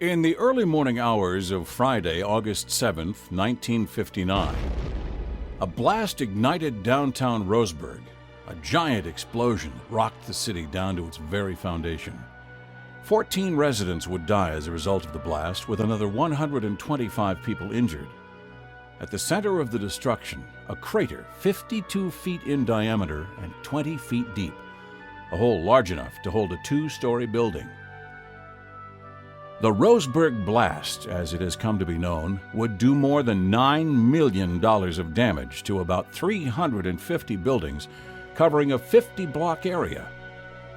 In the early morning hours of Friday, August 7th, 1959, a blast ignited downtown Roseburg. A giant explosion rocked the city down to its very foundation. 14 residents would die as a result of the blast, with another 125 people injured. At the center of the destruction, a crater 52 feet in diameter and 20 feet deep, a hole large enough to hold a two-story building. The Roseburg Blast, as it has come to be known, would do more than $9 million of damage to about 350 buildings, covering a 50-block area.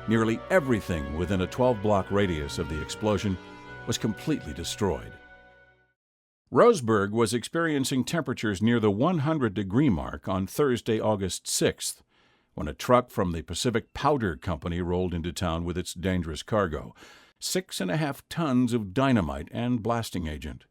Nearly everything within a 12-block radius of the explosion was completely destroyed. Roseburg was experiencing temperatures near the 100-degree mark on Thursday, August 6th, when a truck from the Pacific Powder Company rolled into town with its dangerous cargo, 6.5 tons of dynamite and blasting agent.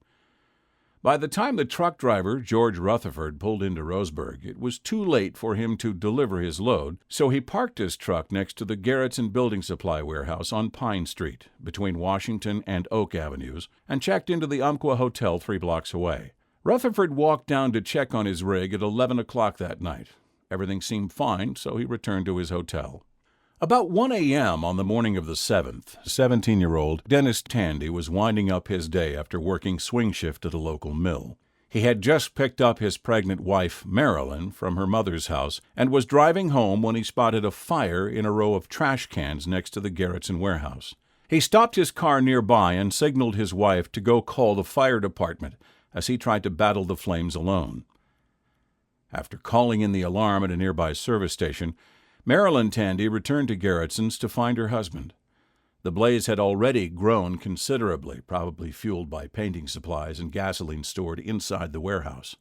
By the time the truck driver, George Rutherford, pulled into Roseburg, it was too late for him to deliver his load, so he parked his truck next to the Garrettson Building Supply Warehouse on Pine Street, between Washington and Oak Avenues, and checked into the Umpqua Hotel 3 blocks away. Rutherford walked down to check on his rig at 11 o'clock that night. Everything seemed fine, so he returned to his hotel. About 1 a.m. on the morning of the 7th, 17-year-old Dennis Tandy was winding up his day after working swing shift at a local mill. He had just picked up his pregnant wife, Marilyn, from her mother's house and was driving home when he spotted a fire in a row of trash cans next to the Garrettson warehouse. He stopped his car nearby and signaled his wife to go call the fire department as he tried to battle the flames alone. After calling in the alarm at a nearby service station, Marilyn Tandy returned to Garrettson's to find her husband. The blaze had already grown considerably, probably fueled by painting supplies and gasoline stored inside the warehouse.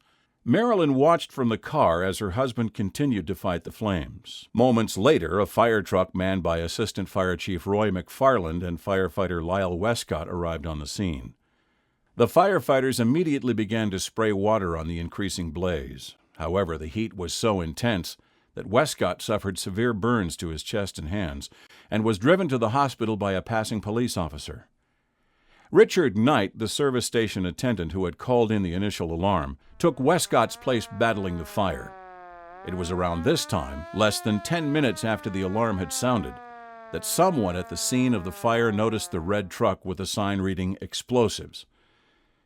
Marilyn watched from the car as her husband continued to fight the flames. Moments later, a fire truck manned by Assistant Fire Chief Roy McFarland and firefighter Lyle Westcott arrived on the scene. The firefighters immediately began to spray water on the increasing blaze. However, the heat was so intense that Westcott suffered severe burns to his chest and hands and was driven to the hospital by a passing police officer. Richard Knight, the service station attendant who had called in the initial alarm, took Westcott's place battling the fire. It was around this time, less than 10 minutes after the alarm had sounded, that someone at the scene of the fire noticed the red truck with a sign reading "Explosives."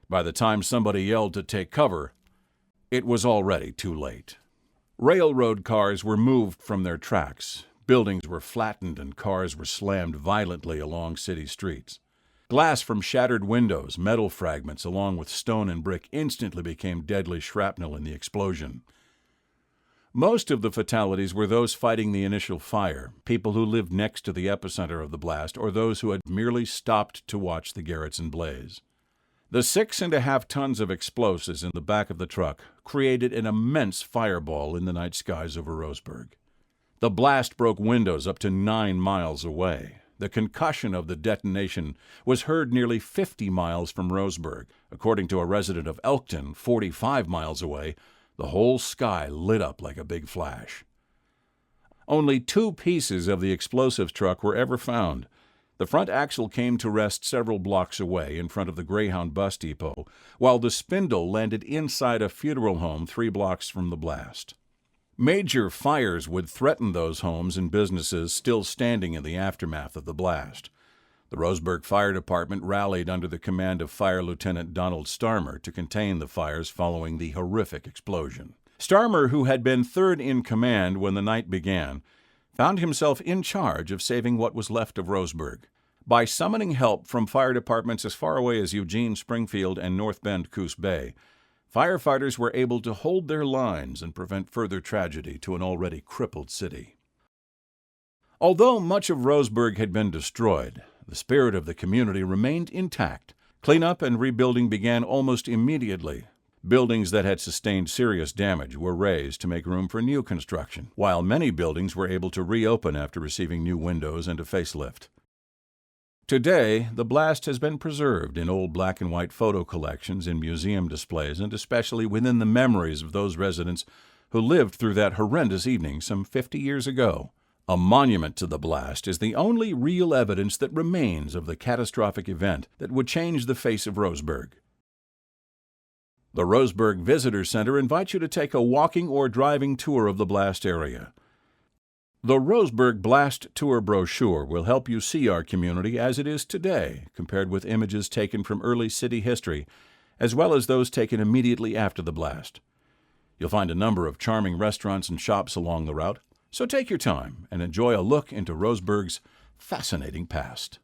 By the time somebody yelled to take cover, it was already too late. Railroad cars were moved from their tracks. Buildings were flattened and cars were slammed violently along city streets. Glass from shattered windows, metal fragments, along with stone and brick instantly became deadly shrapnel in the explosion. Most of the fatalities were those fighting the initial fire, people who lived next to the epicenter of the blast, or those who had merely stopped to watch the Garrettson blaze. The 6.5 tons of explosives in the back of the truck created an immense fireball in the night skies over Roseburg. The blast broke windows up to 9 miles away. The concussion of the detonation was heard nearly 50 miles from Roseburg. According to a resident of Elkton, 45 miles away, the whole sky lit up like a big flash. Only 2 pieces of the explosives truck were ever found. The front axle came to rest several blocks away in front of the Greyhound bus depot, while the spindle landed inside a funeral home 3 blocks from the blast. Major fires would threaten those homes and businesses still standing in the aftermath of the blast. The Roseburg Fire Department rallied under the command of Fire Lieutenant Donald Starmer to contain the fires following the horrific explosion. Starmer, who had been third in command when the night began, found himself in charge of saving what was left of Roseburg. By summoning help from fire departments as far away as Eugene, Springfield, and North Bend, Coos Bay, firefighters were able to hold their lines and prevent further tragedy to an already crippled city. Although much of Roseburg had been destroyed, the spirit of the community remained intact. Cleanup and rebuilding began almost immediately. Buildings that had sustained serious damage were razed to make room for new construction, while many buildings were able to reopen after receiving new windows and a facelift. Today, the blast has been preserved in old black and white photo collections in museum displays and especially within the memories of those residents who lived through that horrendous evening some 50 years ago. A monument to the blast is the only real evidence that remains of the catastrophic event that would change the face of Roseburg. The Roseburg Visitor Center invites you to take a walking or driving tour of the blast area. The Roseburg Blast Tour brochure will help you see our community as it is today, compared with images taken from early city history, as well as those taken immediately after the blast. You'll find a number of charming restaurants and shops along the route, so take your time and enjoy a look into Roseburg's fascinating past.